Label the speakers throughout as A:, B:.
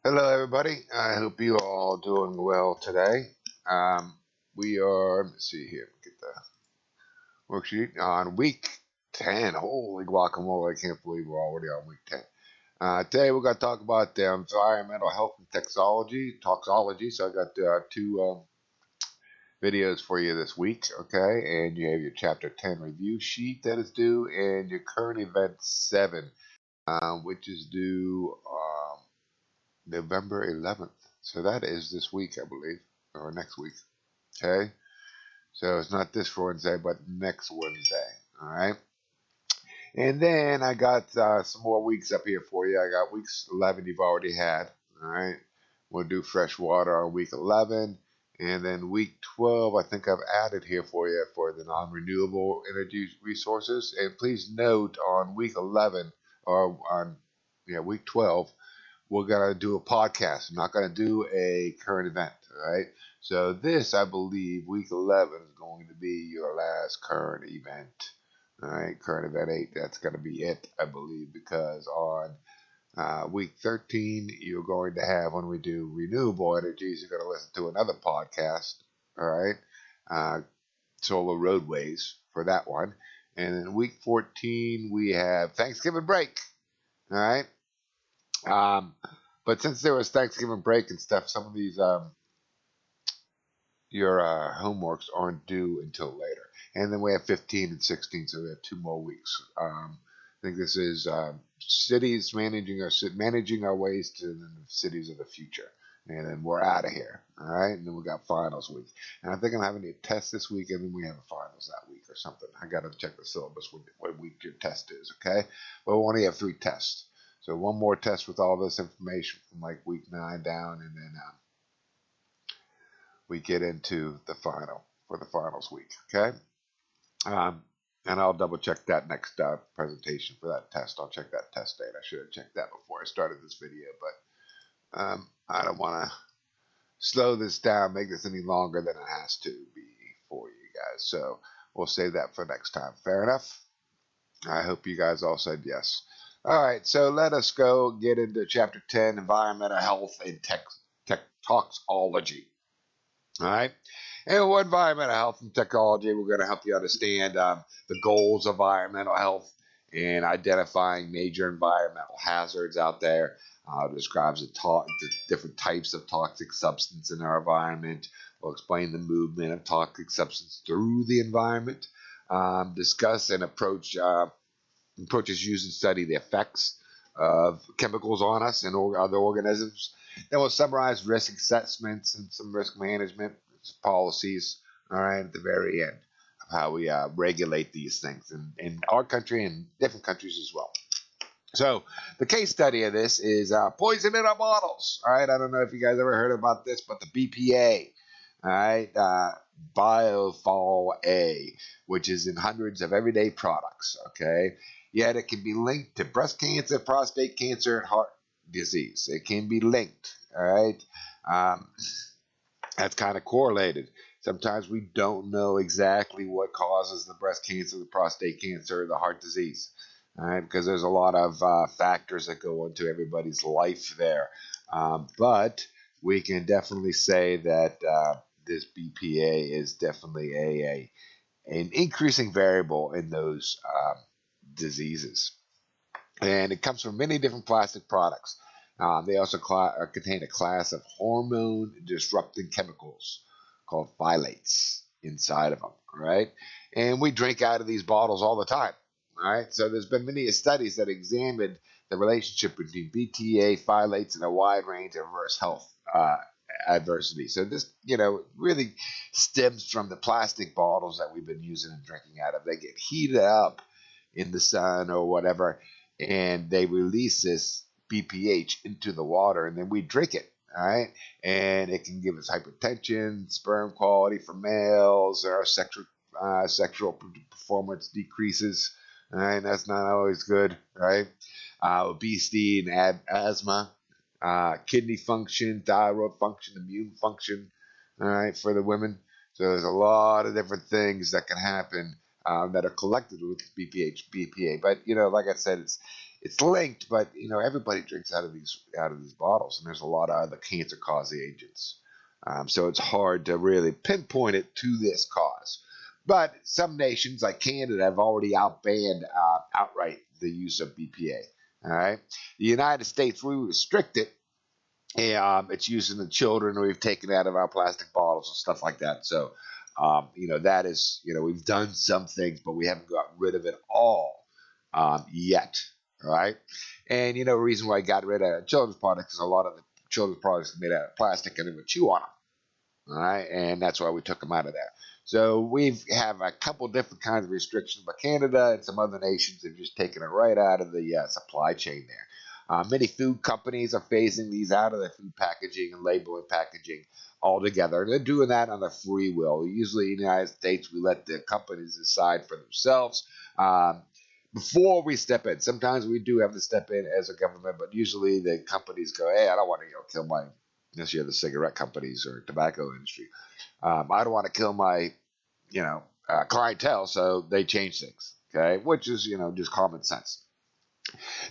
A: Hello, everybody. I hope you are all doing well today. We are, let's see here, get the worksheet on week 10. Holy guacamole, I can't believe we're already on week 10. Today we're going to talk about the environmental health and toxology. So I got two videos for you this week, okay? And you have your chapter 10 review sheet that is due, and your current event 7, which is due November 11th. So that is this week, I believe, or next week. Okay. So it's not this Wednesday, but next Wednesday. All right. And then I got some more weeks up here for you. I got weeks 11 you've already had. All right. We'll do fresh water on week 11. And then week 12, I think I've added here for you for the non renewable energy resources. And please note on week 11, or on week 12, we're gonna do a podcast. I'm not gonna do a current event, all right? So this, I believe, week 11 is going to be your last current event, all right? Current event 8, that's gonna be it, I believe, because on week 13, you're going to have, when we do renewable energies, you're gonna listen to another podcast, all right? Uh, Solar Roadways for that one. And then week 14, we have Thanksgiving break, all right? Um, but since there was Thanksgiving break and stuff, some of these your homeworks aren't due until later. And then we have 15 and 16, so we have 2 more weeks. I think this is cities managing our ways to the cities of the future. And then we're out of here. All right. And then we got finals week. And I think I'm having a test this week, and then we have a finals that week or something. I got to check the syllabus what week your test is. Okay. But we only have 3 tests. So one more test with all this information from like week 9 down, and then we get into the final for the finals week. Okay. Um, and I'll double check that next presentation for that test. I'll check that test date. I should have checked that before I started this video, but I don't want to slow this down, make this any longer than it has to be for you guys. So we'll save that for next time. Fair enough? I hope you guys all said yes. All right, so let us go get into chapter 10, environmental health and toxology. All right. And with environmental health and technology, we're going to help you understand the goals of environmental health and identifying major environmental hazards out there. Describes the different types of toxic substance in our environment. We'll explain the movement of toxic substance through the environment. Discuss and approaches used to study the effects of chemicals on us and other organisms. Then we'll summarize risk assessments and some risk management policies, all right, at the very end of how we regulate these things in our country and different countries as well. So the case study of this is poison in our bottles. All right, I don't know if you guys ever heard about this, but the BPA, all right, Biofol A, which is in hundreds of everyday products. Okay, yet it can be linked to breast cancer, prostate cancer, and heart disease. It can be linked. All right, that's kind of correlated. Sometimes we don't know exactly what causes the breast cancer, the prostate cancer, the heart disease. All right, because there's a lot of factors that go into everybody's life there. But we can definitely say that this BPA is definitely an increasing variable in those diseases. And it comes from many different plastic products. They also contain a class of hormone disrupting chemicals called phthalates inside of them, right? And we drink out of these bottles all the time, right? So there's been many studies that examined the relationship between BTA, phthalates, and a wide range of adverse health adversity. So this, really stems from the plastic bottles that we've been using and drinking out of. They get heated up in the sun or whatever, and they release this BPH into the water, and then we drink it. All right, and it can give us hypertension, sperm quality for males, or sexual performance decreases. All right, that's not always good, right? Obesity and asthma, kidney function, thyroid function, immune function. All right, for the women. So there's a lot of different things that can happen that are collected with BPA. But like I said, it's linked, but everybody drinks out of these bottles, and there's a lot of other cancer-causing agents. So it's hard to really pinpoint it to this cause. But some nations, like Canada, have already outbanned outright the use of BPA. All right, the United States, we restrict it. It's used in the children we've taken out of our plastic bottles and stuff like that. So, that is, we've done some things, but we haven't got rid of it all yet. All right. And, the reason why I got rid of children's products is a lot of the children's products are made out of plastic and they would chew on them. All right. And that's why we took them out of there. So we have a couple different kinds of restrictions, but Canada and some other nations have just taken it right out of the supply chain there. Many food companies are phasing these out of their food packaging and labeling packaging altogether. And they're doing that on their free will. Usually in the United States, we let the companies decide for themselves before we step in. Sometimes we do have to step in as a government, but usually the companies go, hey, I don't want to kill my, this year the cigarette companies or tobacco industry. I don't want to kill my, clientele, so they change things, okay, which is, just common sense.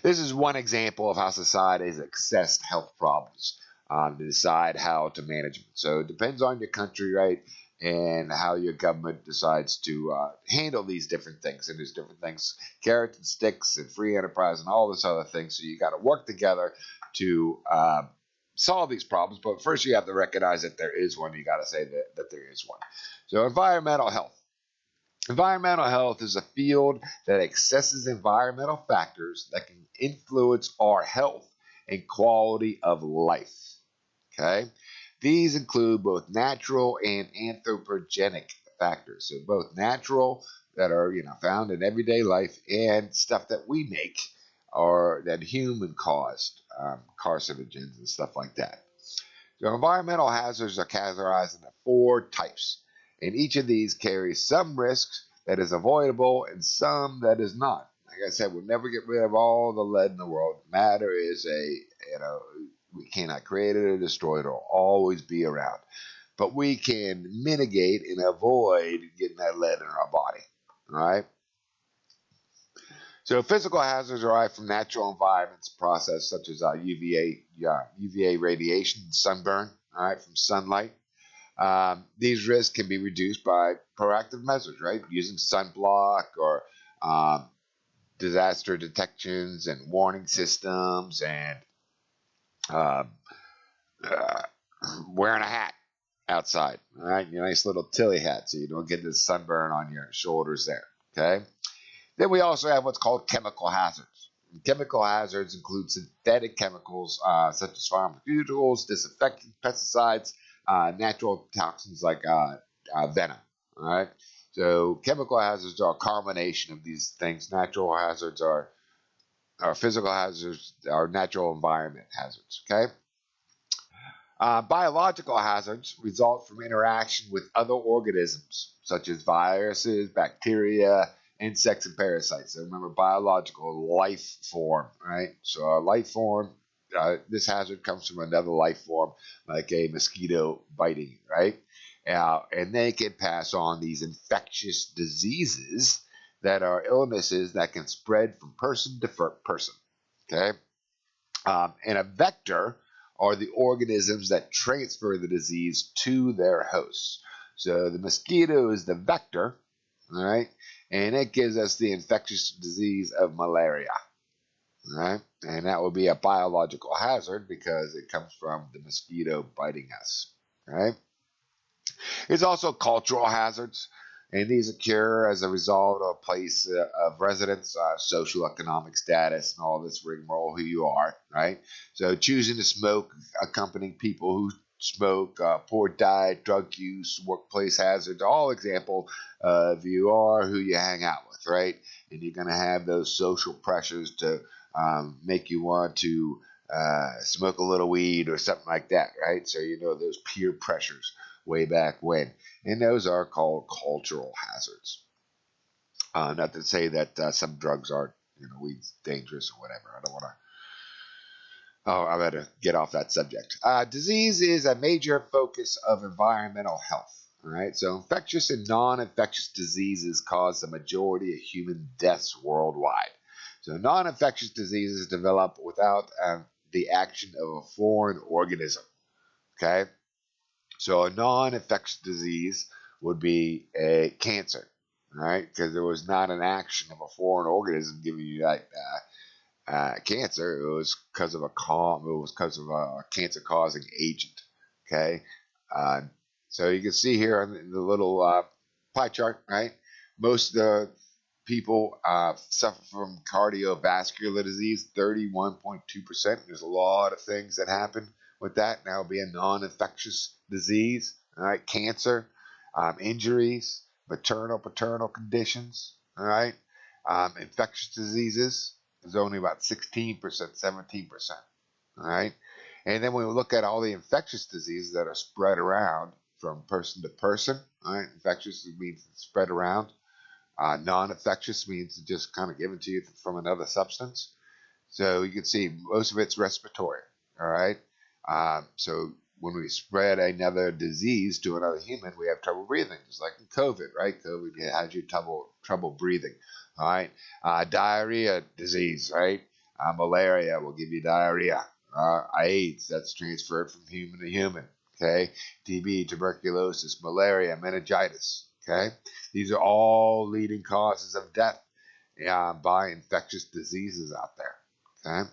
A: This is one example of how society has assessed health problems to decide how to manage them. So it depends on your country, right, and how your government decides to handle these different things. And there's different things, carrots and sticks and free enterprise and all this other things. So you got to work together to solve these problems. But first you have to recognize that there is one. You got to say that there is one. So environmental health. Environmental health is a field that assesses environmental factors that can influence our health and quality of life. Okay? These include both natural and anthropogenic factors. So both natural that are found in everyday life and stuff that we make or that human caused, carcinogens and stuff like that. So environmental hazards are categorized into 4 types. And each of these carries some risks that is avoidable and some that is not. Like I said, we'll never get rid of all the lead in the world. Matter is we cannot create it or destroy it. It'll always be around. But we can mitigate and avoid getting that lead in our body. All right? So physical hazards arrive from natural environments process such as UVA radiation, sunburn, all right, from sunlight. These risks can be reduced by proactive measures, right? Using sunblock or disaster detections and warning systems and wearing a hat outside, all right? Your nice little Tilly hat so you don't get the sunburn on your shoulders there, okay? Then we also have what's called chemical hazards. Chemical hazards include synthetic chemicals such as pharmaceuticals, disinfectants, pesticides, natural toxins like venom. All right. So chemical hazards are a combination of these things. Natural hazards are physical hazards, are natural environment hazards. Okay. Biological hazards result from interaction with other organisms such as viruses, bacteria, insects, and parasites. So remember, biological life form, right? So a life form. This hazard comes from another life form, like a mosquito biting, right? And they can pass on these infectious diseases that are illnesses that can spread from person to person. Okay, and a vector are the organisms that transfer the disease to their hosts. So the mosquito is the vector, all right, and it gives us the infectious disease of malaria. Right? And that would be a biological hazard because it comes from the mosquito biting us. Right? It's also cultural hazards, and these occur as a result of place of residence, socioeconomic status, and all this rigmarole who you are. Right? So choosing to smoke, accompanying people who smoke, poor diet, drug use, workplace hazards, all example of you are who you hang out with. Right? And you're going to have those social pressures to make you want to smoke a little weed or something like that, right? So those peer pressures way back when, and those are called cultural hazards. Not to say that some drugs aren't, weeds dangerous or whatever. I don't want to. Oh, I better get off that subject. Disease is a major focus of environmental health. All right, so infectious and non-infectious diseases cause the majority of human deaths worldwide. So non-infectious diseases develop without the action of a foreign organism. Okay, so a non-infectious disease would be a cancer, all right, because there was not an action of a foreign organism giving you that cancer. It was because of a cancer-causing agent. Okay, uh, so you can see here on the little pie chart, right? Most of the people suffer from cardiovascular disease, 31.2%. There's a lot of things that happen with that. Now, be a non-infectious disease, all right? Cancer, injuries, paternal conditions, all right? Infectious diseases is only about 16%, 17%, all right? And then when we look at all the infectious diseases that are spread around from person to person, all right? Infectious means spread around. Non-infectious means just kind of given to you from another substance. So you can see most of it's respiratory. All right. So when we spread another disease to another human, we have trouble breathing, just like in COVID, right? COVID has you trouble breathing. All right. Diarrhea disease, right? Malaria will give you diarrhea. AIDS, that's transferred from human to human. Okay. TB, tuberculosis, malaria, meningitis. Okay. These are all leading causes of death by infectious diseases out there. Okay.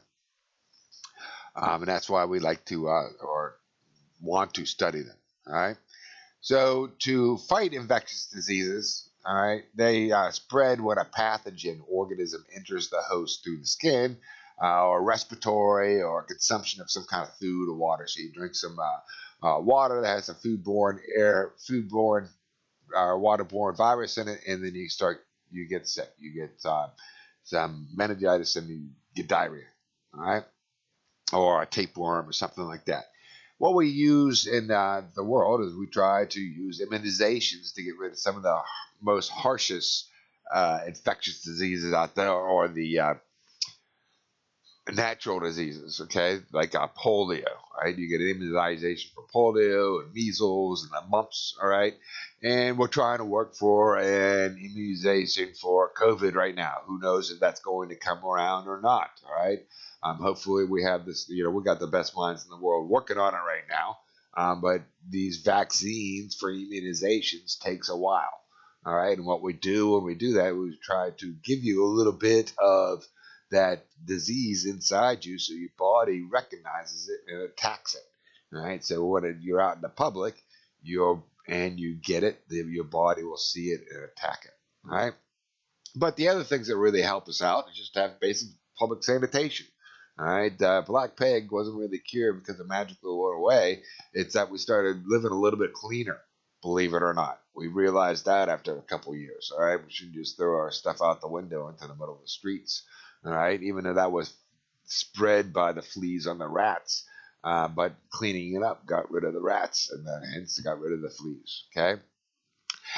A: And that's why we like to or want to study them. All right. So to fight infectious diseases, all right, they spread when a pathogen organism enters the host through the skin, or respiratory, or consumption of some kind of food or water. So you drink some water that has some foodborne waterborne virus in it, and then you get sick. You get some meningitis, and you get diarrhea. All right, or a tapeworm or something like that. What we use in the world is we try to use immunizations to get rid of some of the most harshest infectious diseases out there, or the natural diseases, okay, like polio, right? You get an immunization for polio and measles and the mumps, all right? And we're trying to work for an immunization for COVID right now. Who knows if that's going to come around or not, all right? Hopefully we have this, we got the best minds in the world working on it right now. But these vaccines for immunizations takes a while, all right? And what we do when we do that, we try to give you a little bit of that disease inside you so your body recognizes it and attacks it. All right. So when you're out in the public, you get it, your body will see it and attack it. All right. But the other things that really help us out is just to have basic public sanitation. All right. Black plague wasn't really cured because it magically went away. It's that we started living a little bit cleaner, believe it or not. We realized that after a couple of years. All right. We shouldn't just throw our stuff out the window into the middle of the streets. All right, even though that was spread by the fleas on the rats, but cleaning it up got rid of the rats, and then hence got rid of the fleas. Okay,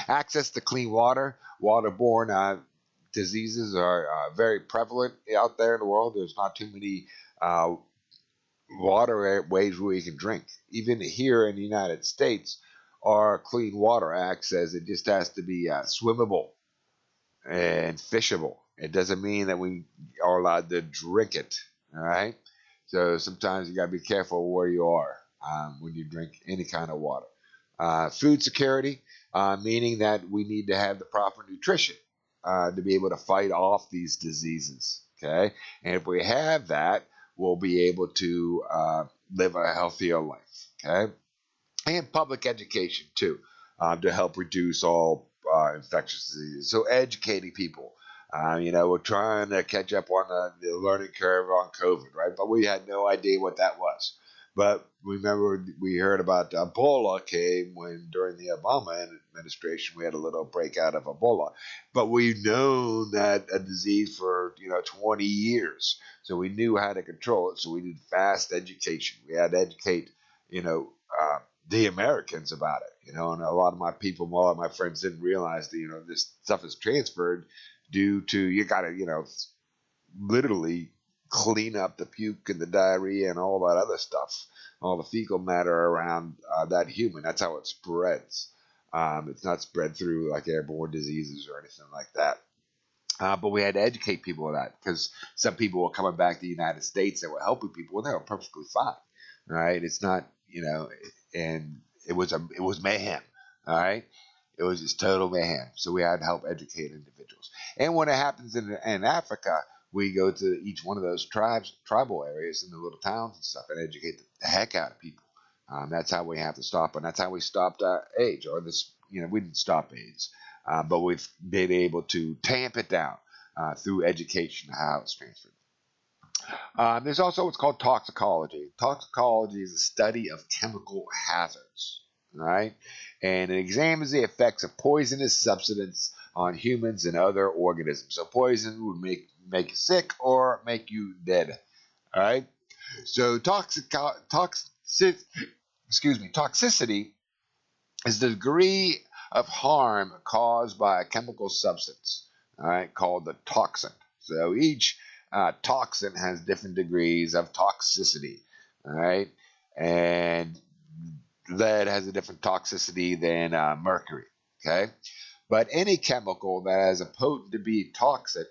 A: access to clean water, waterborne diseases are very prevalent out there in the world. There's not too many waterways where you can drink. Even here in the United States, our Clean Water Act says it just has to be swimmable and fishable. It doesn't mean that we are allowed to drink it. All right. So sometimes you got to be careful where you are when you drink any kind of water. Food security, meaning that we need to have the proper nutrition to be able to fight off these diseases. Okay. And if we have that, we'll be able to live a healthier life. Okay. And public education too, to help reduce all infectious diseases. So educating people. We're trying to catch up on the learning curve on COVID, right? But we had no idea what that was. But remember, we heard about Ebola came during the Obama administration, we had a little breakout of Ebola. But we've known that a disease for 20 years, so we knew how to control it. So we did fast education. We had to educate, the Americans about it, and a lot of my friends didn't realize that, this stuff is transferred due to, you got to, literally clean up the puke and the diarrhea and all that other stuff, all the fecal matter around that human. That's how it spreads. It's not spread through like airborne diseases or anything like that. But we had to educate people of that because some people were coming back to the United States that were helping people and they were perfectly fine. All right, it's not, and it was mayhem. All right, it was just total mayhem. So we had to help educate individuals. And when it happens in Africa, we go to each one of those tribal areas in the little towns and stuff, and educate the heck out of people. That's how we have to stop, and that's how we stopped AIDS, or this. We didn't stop AIDS, but we've been able to tamp it down through education, how it's transferred. There's also what's called toxicology. Toxicology is the study of chemical hazards, right? And it examines the effects of poisonous substance on humans and other organisms. So poison would make you sick or make you dead, all right? So toxicity is the degree of harm caused by a chemical substance, all right, called the toxin. So each toxin has different degrees of toxicity, all right, and lead has a different toxicity than mercury, okay. But any chemical that has a potent to be toxic,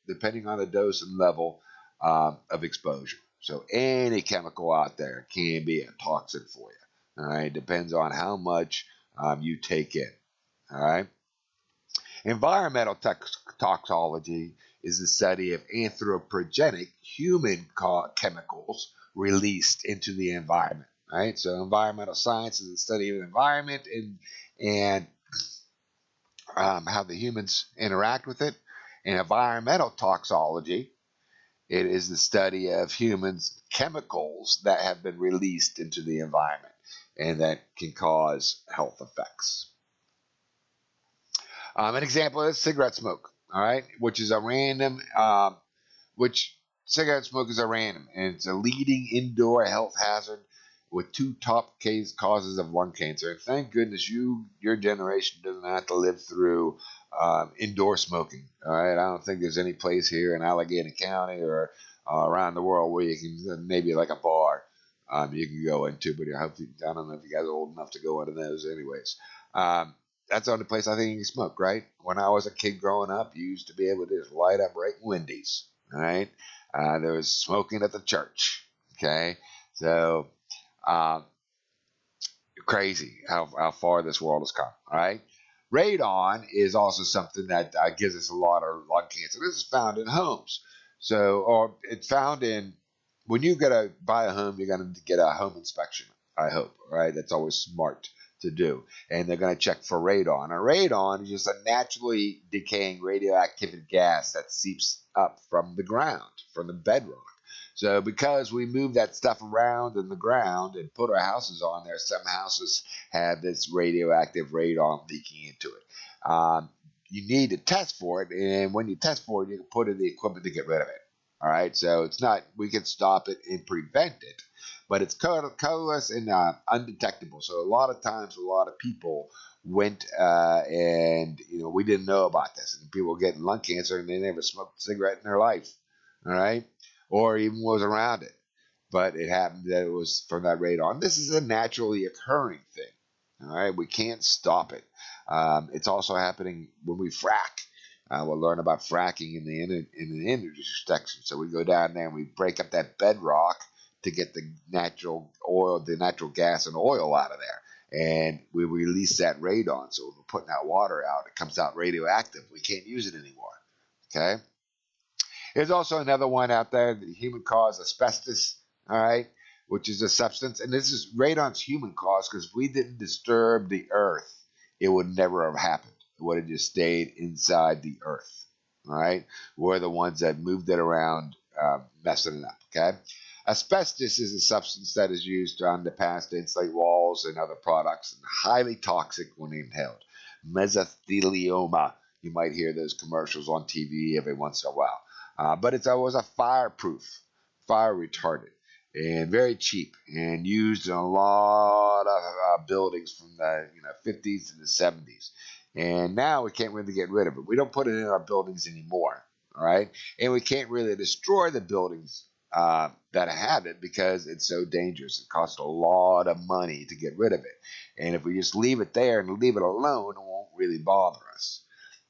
A: depending on the dose and level of exposure. So any chemical out there can be a toxin for you. All right, depends on how much you take in. All right. Environmental toxicology is the study of anthropogenic human chemicals released into the environment. Right. So environmental science is the study of the environment and how the humans interact with it. And environmental toxicology, it is the study of humans' chemicals that have been released into the environment and that can cause health effects. An example is cigarette smoke, all right, which is a random, which cigarette smoke is a random, and it's a leading indoor health hazard with two top causes of lung cancer. And thank goodness your generation doesn't have to live through indoor smoking. All right, I don't think there's any place here in Allegheny County or around the world where you can maybe like a bar you can go into, but I don't know if you guys are old enough to go into those, anyways. That's the only place I think you can smoke, right? When I was a kid growing up, you used to be able to just light up right in Wendy's, all right? There was smoking at the church, okay? So crazy how far this world has come. All right. Radon is also something that gives us a lot of lung cancer. This is found in homes. So, or it's found in when you buy a home, you're gonna get a home inspection. I hope, right? That's always smart to do, and they're gonna check for radon. And radon is just a naturally decaying radioactive gas that seeps up from the ground, from the bedrock. So because we move that stuff around in the ground and put our houses on there, some houses have this radioactive radon leaking into it. You need to test for it, and when you test for it, you can put in the equipment to get rid of it. All right, so it's not we can stop it and prevent it, but it's colorless and undetectable. So a lot of times, a lot of people went and we didn't know about this, and people were getting lung cancer and they never smoked a cigarette in their life. All right, or even was around it. But it happened that it was from that radon. This is a naturally occurring thing. All right, we can't stop it. It's also happening when we frack. We'll learn about fracking in the energy section. So we go down there and we break up that bedrock to get the natural oil, the natural gas and oil out of there. And we release that radon. So when we're putting that water out, it comes out radioactive. We can't use it anymore. Okay. There's also another one out there, the human cause asbestos, all right, which is a substance. And this is radon's human cause because if we didn't disturb the earth, it would never have happened. It would have just stayed inside the earth, all right? We're the ones that moved it around, messing it up, okay? Asbestos is a substance that is used on the past to insulate walls and other products and highly toxic when inhaled. Mesothelioma. You might hear those commercials on TV every once in a while. But it was a fireproof, fire retardant, and very cheap, and used in a lot of buildings from the 50s to the 70s. And now we can't really get rid of it. We don't put it in our buildings anymore, all right? And we can't really destroy the buildings that have it because it's so dangerous. It costs a lot of money to get rid of it. And if we just leave it there and leave it alone, it won't really bother us.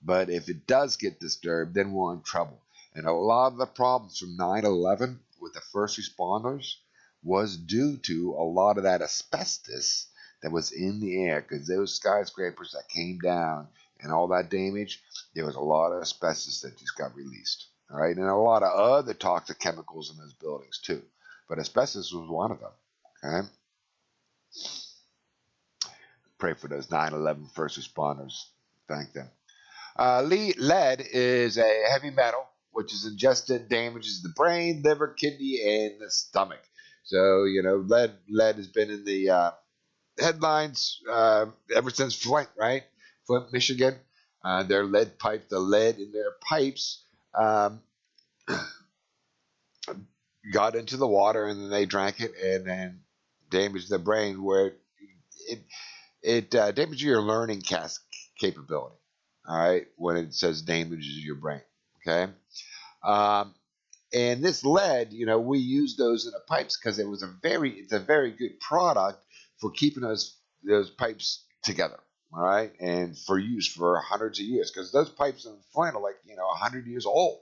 A: But if it does get disturbed, then we're in trouble. And a lot of the problems from 9/11 with the first responders was due to a lot of that asbestos that was in the air, because those skyscrapers that came down and all that damage, there was a lot of asbestos that just got released. All right, and a lot of other toxic chemicals in those buildings too. But asbestos was one of them. Okay, pray for those 9/11 first responders. Thank them. Lead is a heavy metal which is ingested, damages the brain, liver, kidney, and the stomach. So lead has been in the headlines ever since Flint, right? Flint, Michigan. Their lead pipe, the lead in their pipes um, got into the water, and then they drank it, and then damaged the brain, where it damages your learning capability. All right, when it says damages your brain. Okay. Um, and this lead, we use those in the pipes because it's a very good product for keeping those pipes together. All right, and for use for hundreds of years, because those pipes in Flint are like 100 years old.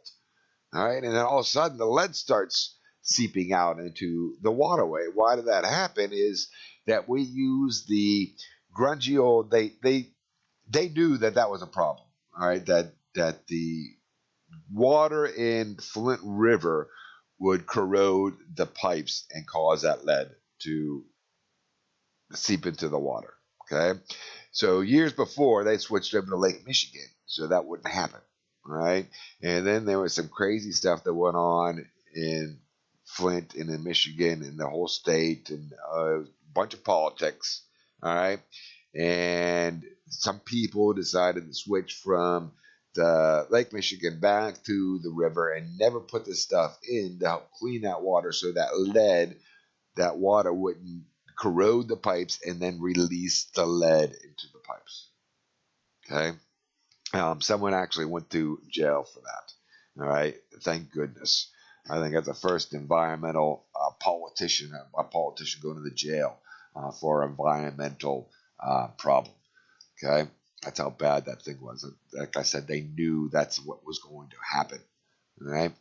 A: All right, and then all of a sudden the lead starts seeping out into the waterway. Why did that happen? Is that we use the grungy old. They knew that was a problem. All right, that the water in Flint River would corrode the pipes and cause that lead to seep into the water. Okay, so years before they switched over to Lake Michigan, so that wouldn't happen. Right, and then there was some crazy stuff that went on in Flint and in Michigan and the whole state, and a bunch of politics. All right, and some people decided to switch from the Lake Michigan back to the river and never put this stuff in to help clean that water, so that water wouldn't corrode the pipes and then release the lead into the pipes. Okay. Someone actually went to jail for that. All right. Thank goodness. I think that's the first environmental politician, a politician going to the jail for environmental problem. Okay. That's how bad that thing was. Like I said, they knew that's what was going to happen. All right.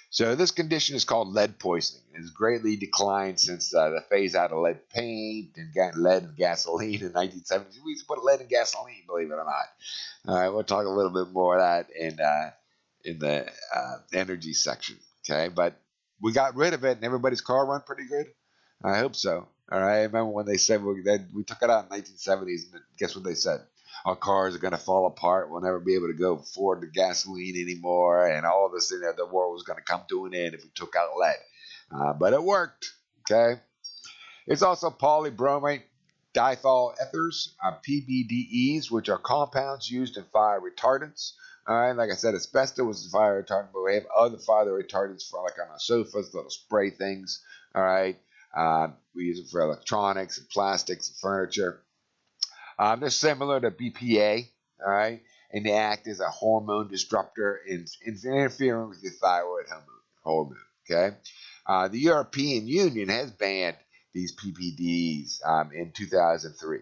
A: So this condition is called lead poisoning. It has greatly declined since the phase out of lead paint and lead in gasoline in 1970s. We used to put lead in gasoline, believe it or not. All right, we'll talk a little bit more of that in the energy section. Okay, but we got rid of it, and everybody's car run pretty good. I hope so. All right, I remember when they said we took it out in the 1970s, and guess what they said? Our cars are going to fall apart. We'll never be able to go afford the gasoline anymore, and all of this thing that the world was going to come to an end if we took out lead. But it worked. Okay, it's also polybromate diethyl ethers, PBDEs, which are compounds used in fire retardants. All right, like I said, asbestos was a fire retardant, but we have other fire retardants for like on our sofas, little spray things. All right, we use it for electronics and plastics and furniture. They're similar to BPA. All right, and they act as a hormone disruptor in interfering with your thyroid hormone. Okay, the European Union has banned these PPDs in 2003.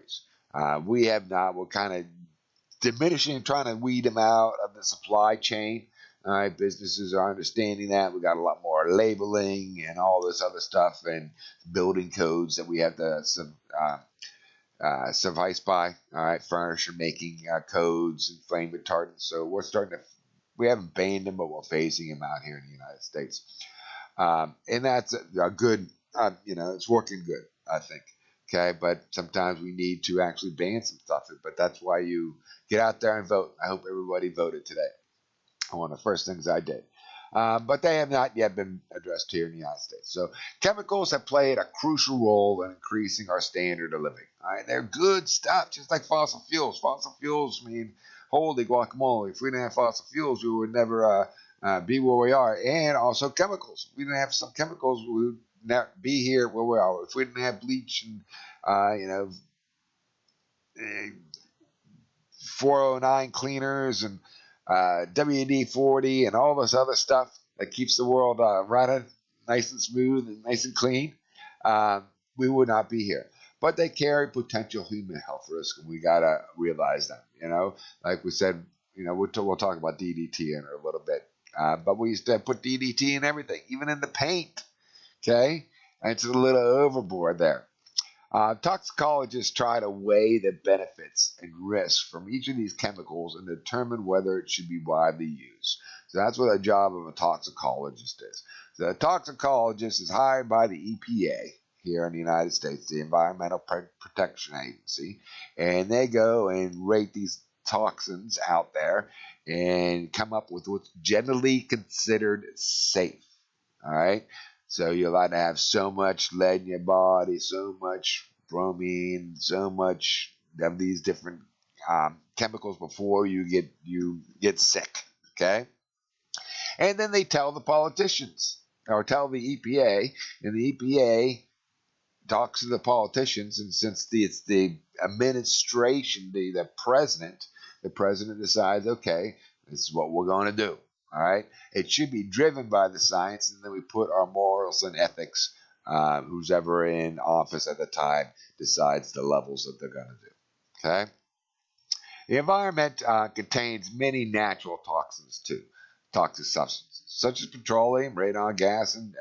A: We have not. We're kind of diminishing, trying to weed them out of the supply chain. All right, businesses are understanding that. We got a lot more labeling and all this other stuff, and building codes that we have to suffice by. All right, furniture making codes and flame retardants. So we haven't banned them, but we're phasing them out here in the United States. And that's a good, it's working good, I think. Okay, but sometimes we need to actually ban some stuff. But that's why you get out there and vote. I hope everybody voted today. One of the first things I did. But they have not yet been addressed here in the United States. So chemicals have played a crucial role in increasing our standard of living. All right, they're good stuff, just like fossil fuels. Fossil fuels mean, holy guacamole, if we didn't have fossil fuels, we would never be where we are. And also chemicals. If we didn't have some chemicals, we would not be here where we are. If we didn't have bleach and 409 cleaners and WD-40 and all this other stuff that keeps the world running nice and smooth and nice and clean, we would not be here. But they carry potential human health risk, and we gotta realize that. Like we said we'll talk about DDT in a little bit. But we used to put DDT in everything, even in the paint. Okay, and it's a little overboard there. Toxicologists try to weigh the benefits and risks from each of these chemicals and determine whether it should be widely used. So that's what the job of a toxicologist is. So a toxicologist is hired by the EPA here in the United States, the Environmental Protection Agency, and they go and rate these toxins out there and come up with what's generally considered safe. All right. So you're allowed to have so much lead in your body, so much bromine, so much of these different chemicals before you get sick. Okay, and then they tell the politicians or tell the EPA, and the EPA talks to the politicians, and since it's the administration, the president decides, okay, this is what we're going to do. All right, it should be driven by the science, and then we put our morals and ethics. Who's ever in office at the time decides the levels that they're going to do. Okay, the environment contains many natural toxins too, toxic substances such as petroleum, radon gas, and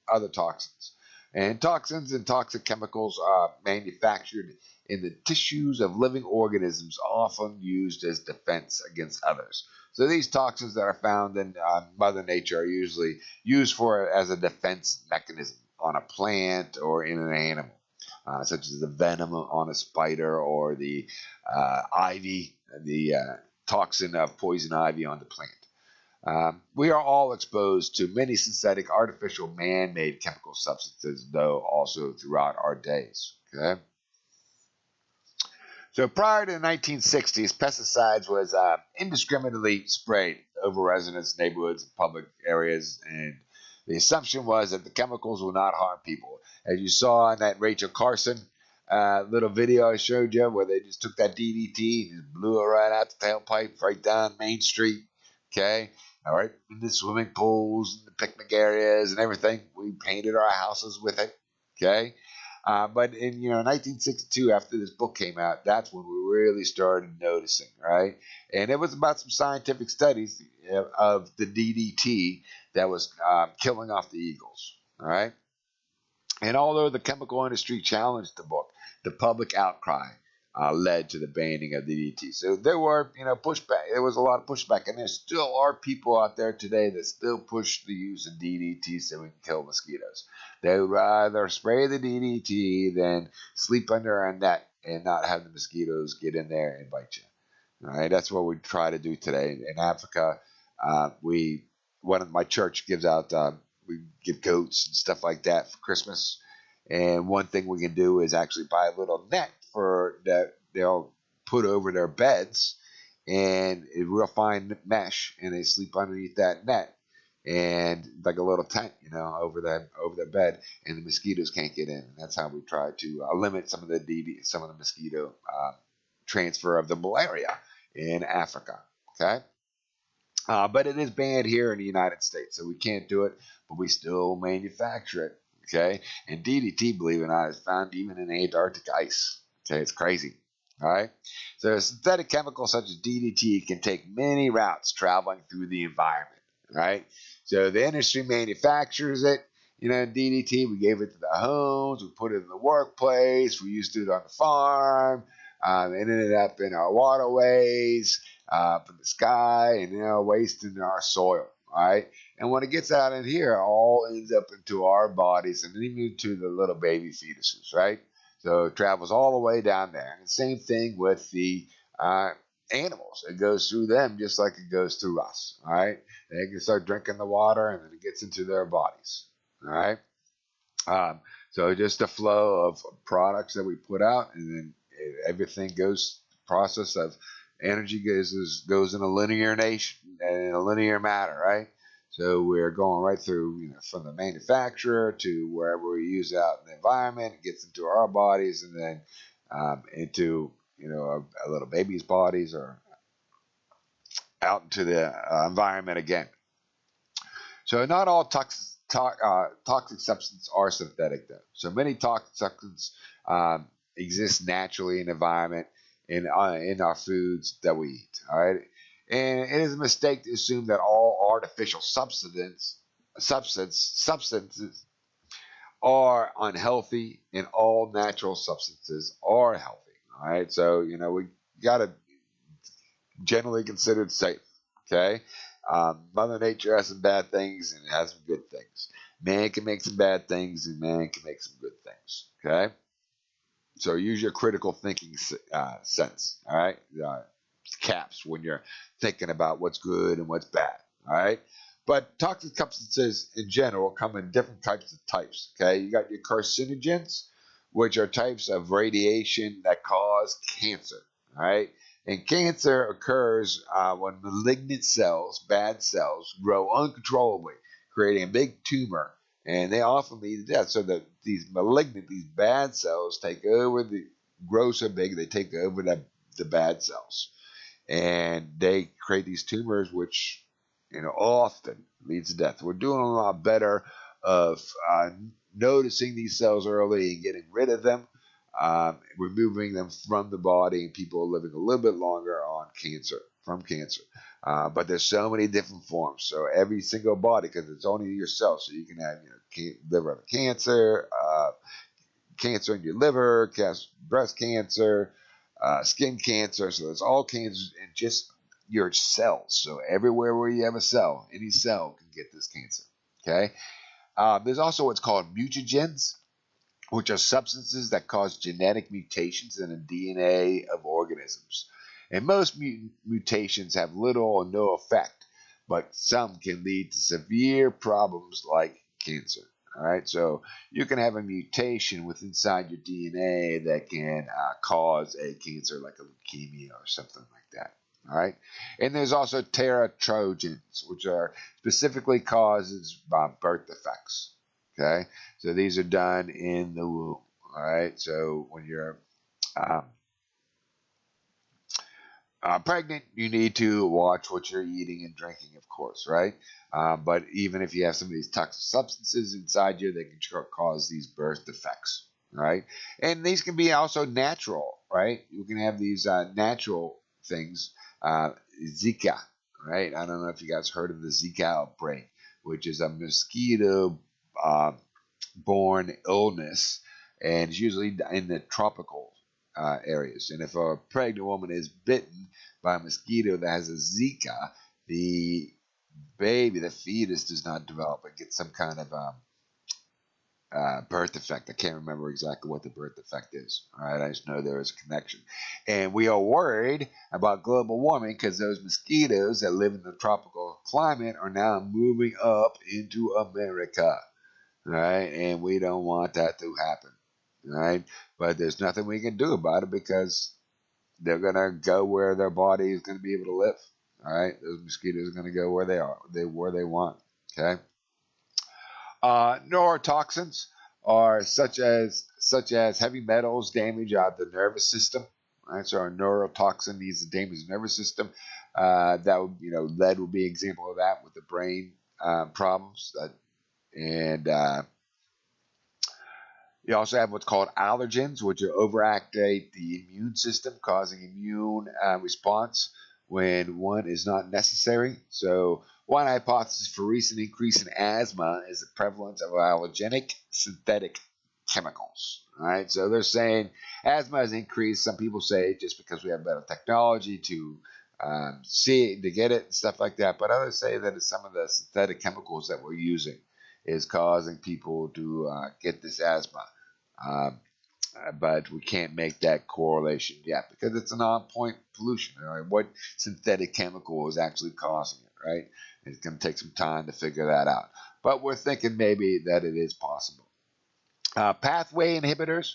A: other toxins. And toxins and toxic chemicals are manufactured in the tissues of living organisms, often used as defense against others. So these toxins that are found in Mother Nature are usually used as a defense mechanism on a plant or in an animal, such as the venom on a spider or the ivy, the toxin of poison ivy on the plant. We are all exposed to many synthetic, artificial, man-made chemical substances, though, also throughout our days. Okay. So prior to the 1960s, pesticides was indiscriminately sprayed over residents, neighborhoods, and public areas, and the assumption was that the chemicals would not harm people. As you saw in that Rachel Carson little video I showed you, where they just took that DDT and just blew it right out the tailpipe, right down Main Street. Okay, all right, in the swimming pools, and the picnic areas, and everything. We painted our houses with it. Okay. But in 1962, after this book came out, that's when we really started noticing, right? And it was about some scientific studies of the DDT that was killing off the eagles, all right? And although the chemical industry challenged the book, the public outcry led to the banning of DDT. So there were, pushback. There was a lot of pushback, and there still are people out there today that still push the use of DDT so we can kill mosquitoes. They would rather spray the DDT than sleep under a net and not have the mosquitoes get in there and bite you. All right, that's what we try to do today in Africa. My church gives out. We give goats and stuff like that for Christmas. And one thing we can do is actually buy a little net for that they'll put over their beds, and it's real fine mesh, and they sleep underneath that net, and like a little tent, over their bed, and the mosquitoes can't get in. And that's how we try to limit some of the mosquito transfer of the malaria in Africa. Okay. But it is banned here in the United States, so we can't do it, but we still manufacture it. Okay, and DDT, believe it or not, is found even in Antarctic ice. Okay, it's crazy. All right, so synthetic chemicals such as DDT can take many routes traveling through the environment. Right, so the industry manufactures it. DDT, we gave it to the homes, we put it in the workplace, we used it on the farm. It ended up in our waterways, from the sky, and waste in our soil. All right, and when it gets out in here, it all ends up into our bodies and even to the little baby fetuses. Right, so it travels all the way down there. And the same thing with the animals. It goes through them just like it goes through us. All right, they can start drinking the water, and then it gets into their bodies. All right, so just the flow of products that we put out, and then everything goes process of energy goes in a linear manner, right? So we're going right through, from the manufacturer to wherever we use it out in the environment. It gets into our bodies, and then into a little baby's bodies, or out into the environment again. So not all toxic substances are synthetic, though. So many toxic substances exist naturally in the environment, in our foods that we eat. All right, And it is a mistake to assume that all artificial substances are unhealthy and all natural substances are healthy. All right, so we got to generally considered safe. Okay, Mother Nature has some bad things and it has some good things. Man can make some bad things and man can make some good things. Okay, so use your critical thinking sense. All right, caps when you're thinking about what's good and what's bad. All right. But toxic substances in general come in different types. Okay, you got your carcinogens, which are types of radiation that cause cancer. All right, and cancer occurs when malignant cells, bad cells, grow uncontrollably, creating a big tumor, and they often lead to death. So that these bad cells take over grow so big they take over the bad cells, and they create these tumors, which often leads to death. We're doing a lot better of noticing these cells early and getting rid of them, removing them from the body, and people are living a little bit longer from cancer. But there's so many different forms. So every single body, because it's only your cells, so you can have liver cancer, cancer in your liver, breast cancer, skin cancer. So there's all cancers in just your cells. So everywhere where you have a cell, any cell can get this cancer. Okay. There's also what's called mutagens, which are substances that cause genetic mutations in the DNA of organisms. And most mutations have little or no effect, but some can lead to severe problems like cancer. All right, so you can have a mutation inside your DNA that can cause a cancer like a leukemia or something like that. All right, and there's also teratogens, which are specifically causes by birth defects. Okay, so these are done in the womb. All right, so when you're um, pregnant, you need to watch what you're eating and drinking, of course, right? But even if you have some of these toxic substances inside you, they can cause these birth defects, right? And these can be also natural, right? You can have these natural things, Zika, right? I don't know if you guys heard of the Zika outbreak, which is a mosquito born illness, and it's usually in the tropical areas. And if a pregnant woman is bitten by a mosquito that has a Zika, the baby, the fetus, does not develop. It gets some kind of birth defect. I can't remember exactly what the birth defect is. All right, I just know there is a connection. And we are worried about global warming because those mosquitoes that live in the tropical climate are now moving up into America. Right, and we don't want that to happen. Right, but there's nothing we can do about it because they're gonna go where their body is gonna be able to live. All right, those mosquitoes are gonna go where where they want. Okay. Neurotoxins are such as heavy metals damage the nervous system. Right, so a neurotoxin needs to damage the nervous system. That would, lead would be an example of that with the brain problems. And You also have what's called allergens, which overactivate the immune system, causing immune response when one is not necessary. So, one hypothesis for recent increase in asthma is the prevalence of allergenic synthetic chemicals. All right, so they're saying asthma has increased. Some people say just because we have better technology to see it, to get it and stuff like that. But others say that it's some of the synthetic chemicals that we're using is causing people to get this asthma. Um, but we can't make that correlation yet because it's an on-point pollution. Right? What synthetic chemical is actually causing it, right? It's going to take some time to figure that out. But we're thinking maybe that it is possible. Pathway inhibitors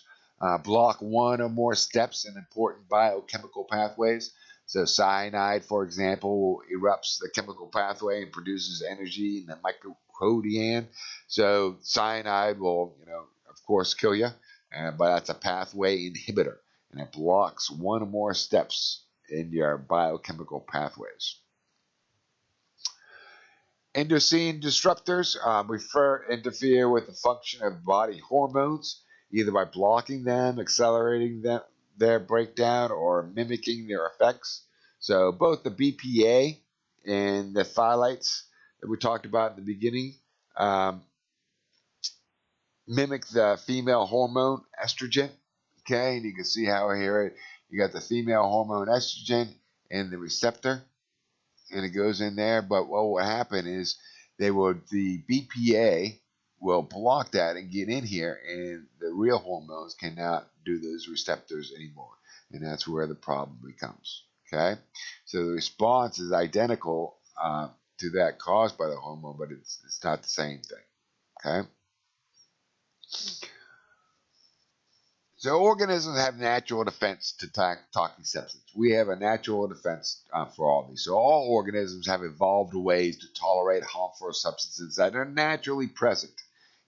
A: block one or more steps in important biochemical pathways. So cyanide, for example, erupts the chemical pathway and produces energy in the mitochondrion. So cyanide will, of course, kill you, but that's a pathway inhibitor, and it blocks one or more steps in your biochemical pathways. Endocrine disruptors interfere with the function of body hormones, either by blocking them, accelerating their breakdown, or mimicking their effects. So both the BPA and the phthalates that we talked about in the beginning um, mimic the female hormone estrogen. Okay, and you can see how here you got the female hormone estrogen and the receptor, and it goes in there. But what will happen is the BPA will block that and get in here, and the real hormones cannot do those receptors anymore, and that's where the problem becomes. Okay, so the response is identical to that caused by the hormone, but it's not the same thing. Okay. So organisms have natural defense to toxic substances. We have a natural defense for all these. So all organisms have evolved ways to tolerate harmful substances that are naturally present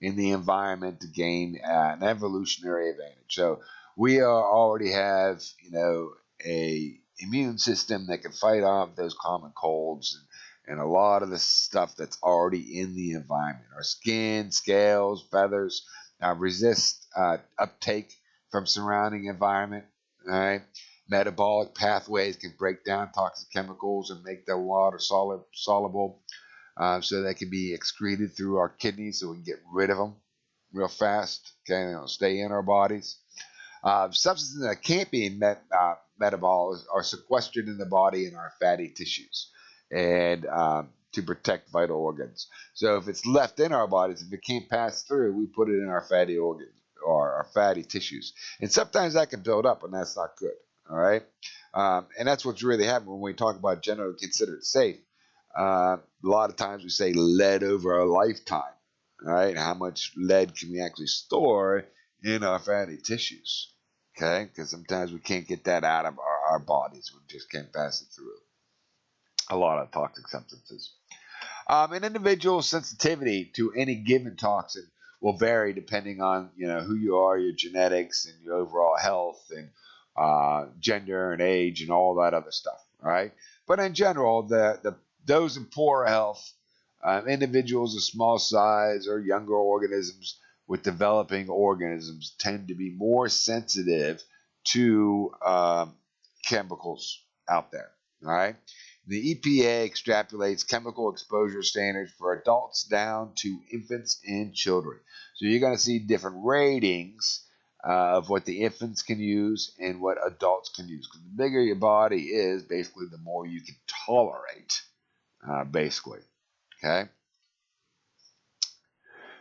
A: in the environment to gain an evolutionary advantage. So we already have, a immune system that can fight off those common colds and a lot of the stuff that's already in the environment. Our skin, scales, feathers resist uptake from surrounding environment. All right, metabolic pathways can break down toxic chemicals and make the water soluble, so they can be excreted through our kidneys, so we can get rid of them real fast. Okay, they don't stay in our bodies. Substances that can't be metabolized are sequestered in the body in our fatty tissues, and to protect vital organs. So if it's left in our bodies, if it can't pass through, we put it in our fatty organs or our fatty tissues. And sometimes that can build up, and that's not good. All right. And that's what's really happening when we talk about generally considered safe. A lot of times we say lead over a lifetime. All right. How much lead can we actually store in our fatty tissues? Okay. Because sometimes we can't get that out of our bodies. We just can't pass it through a lot of toxic substances. An individual's sensitivity to any given toxin will vary depending on who you are, your genetics, and your overall health, and gender and age, and all that other stuff. Right? But in general, those in poor health, individuals of small size, or younger organisms with developing organisms tend to be more sensitive to chemicals out there. All right. The EPA extrapolates chemical exposure standards for adults down to infants and children. So you're going to see different ratings of what the infants can use and what adults can use. Because the bigger your body is, basically, the more you can tolerate, basically. Okay?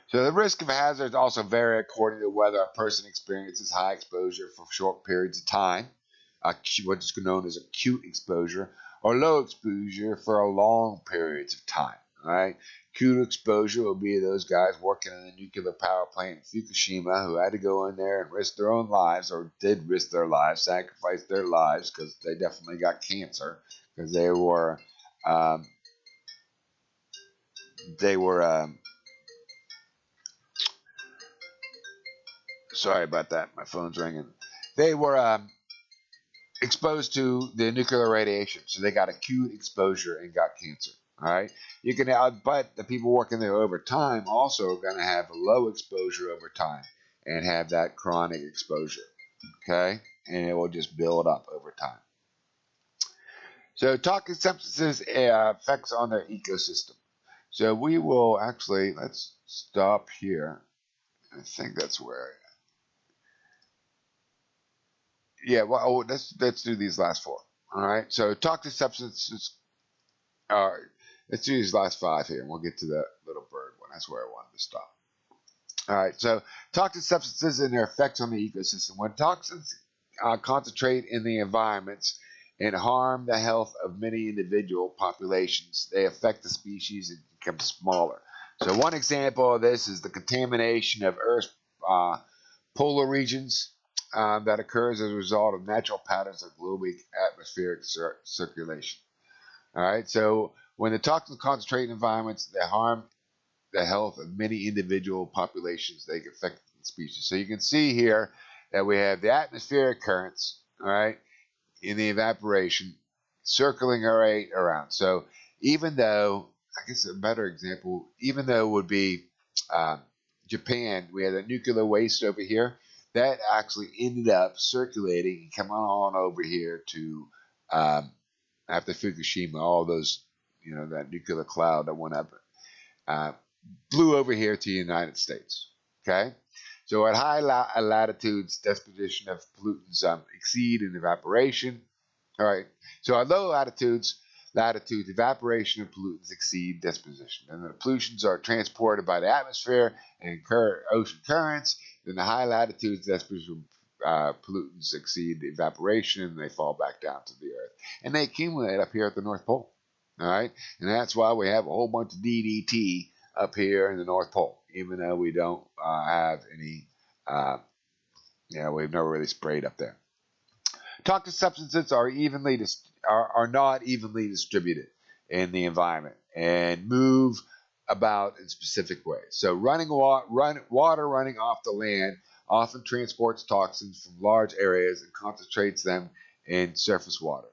A: So the risk of hazards also vary according to whether a person experiences high exposure for short periods of time, what's known as acute exposure, or low exposure for long periods of time. All right, acute exposure will be those guys working in a nuclear power plant in Fukushima who had to go in there and risk their own lives, or did risk their lives, sacrifice their lives because they definitely got cancer because they were sorry about that. My phone's ringing. They were exposed to the nuclear radiation, so they got acute exposure and got cancer. All right, you can, but the people working there over time also are going to have a low exposure over time and have that chronic exposure. Okay, and it will just build up over time. So, toxic substances effects on their ecosystem. So we will actually let's stop here. I think that's where. Yeah, well, let's do these last four. All right. So toxic substances. All right. Let's do these last five here, and we'll get to the little bird one. That's where I wanted to stop. All right. So toxic substances and their effects on the ecosystem. When toxins concentrate in the environments and harm the health of many individual populations, they affect the species and become smaller. So one example of this is the contamination of Earth's polar regions that occurs as a result of natural patterns of global atmospheric circulation. All right, so when the toxins concentrate in environments that harm the health of many individual populations, they can affect the species. So you can see here that we have the atmospheric currents, all right, in the evaporation circling right around. So even though, I guess a better example, even though it would be Japan, we had a nuclear waste over here that actually ended up circulating and coming on over here to after Fukushima, all those, that nuclear cloud that went up, uh, blew over here to the United States. Okay, so at high latitudes, deposition of pollutants exceed in evaporation. All right, so at low latitudes, evaporation of pollutants exceed deposition, and the pollutions are transported by the atmosphere and ocean currents. Then the high latitudes, deposition pollutants exceed evaporation, and they fall back down to the earth, and they accumulate up here at the North Pole. All right, and that's why we have a whole bunch of DDT up here in the North Pole, even though we don't have any. We've never really sprayed up there. Toxic substances are not evenly distributed in the environment and move about in specific ways. So water running off the land often transports toxins from large areas and concentrates them in surface water.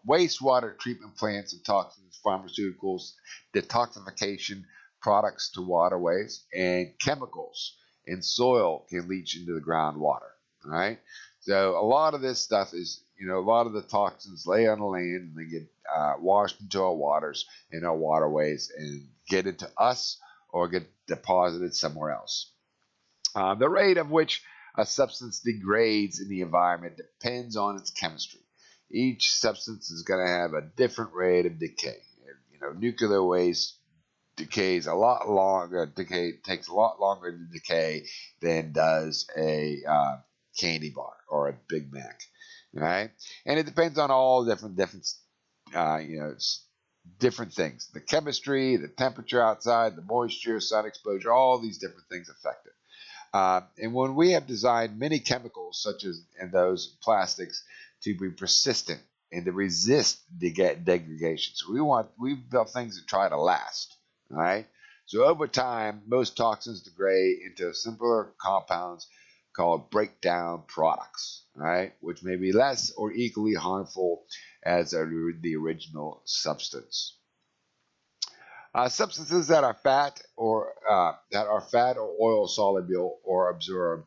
A: Wastewater treatment plants and toxins, pharmaceuticals, detoxification products to waterways, and chemicals in soil can leach into the groundwater. All right. So a lot of this stuff is, a lot of the toxins lay on the land and they get washed into our waters, in our waterways, and get into us or get deposited somewhere else. The rate of which a substance degrades in the environment depends on its chemistry. Each substance is going to have a different rate of decay. Nuclear waste takes a lot longer to decay than does a candy bar or a Big Mac, right? And it depends on all different different things. The chemistry, the temperature outside, the moisture, sun exposure, all these different things affect it. And when we have designed many chemicals, such as in those plastics, to be persistent and to resist degradation, so we've built things to try to last, right? So over time, most toxins degrade into simpler compounds called breakdown products, right? Which may be less or equally harmful as the original substance. Substances that are fat or oil soluble or absorbed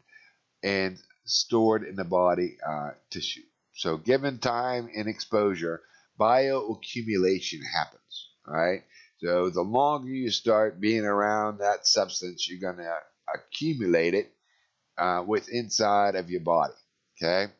A: and stored in the body tissue. So, given time and exposure, bioaccumulation happens. Right. So, the longer you start being around that substance, you're going to accumulate it with inside of your body. Okay,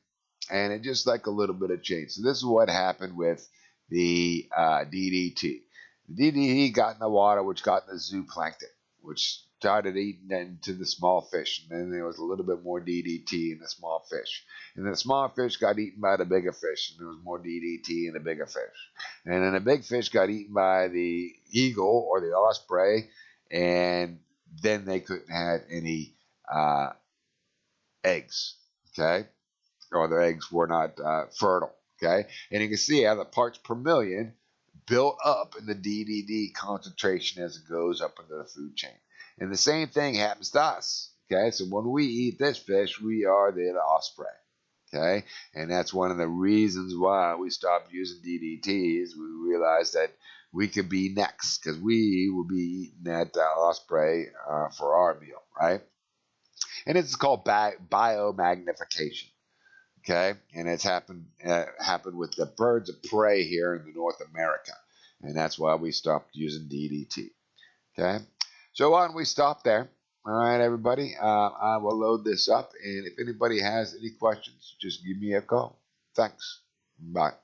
A: and it just like a little bit of change. So, this is what happened with the DDT. The DDT got in the water, which got in the zooplankton, which started eating into the small fish. And then there was a little bit more DDT in the small fish. And the small fish got eaten by the bigger fish, and there was more DDT in the bigger fish. And then the big fish got eaten by the eagle or the osprey, and then they couldn't have any eggs, okay? Or their eggs were not fertile, okay? And you can see how the parts per million built up in the DDT concentration as it goes up into the food chain. And the same thing happens to us. Okay, so when we eat this fish, we are the osprey. Okay, and that's one of the reasons why we stopped using DDTs. We realized that we could be next because we will be eating that osprey for our meal, right? And it's called biomagnification. Okay, and it's happened with the birds of prey here in the North America, and that's why we stopped using DDT. Okay, so why don't we stop there? All right, everybody. I will load this up, and if anybody has any questions, just give me a call. Thanks. Bye.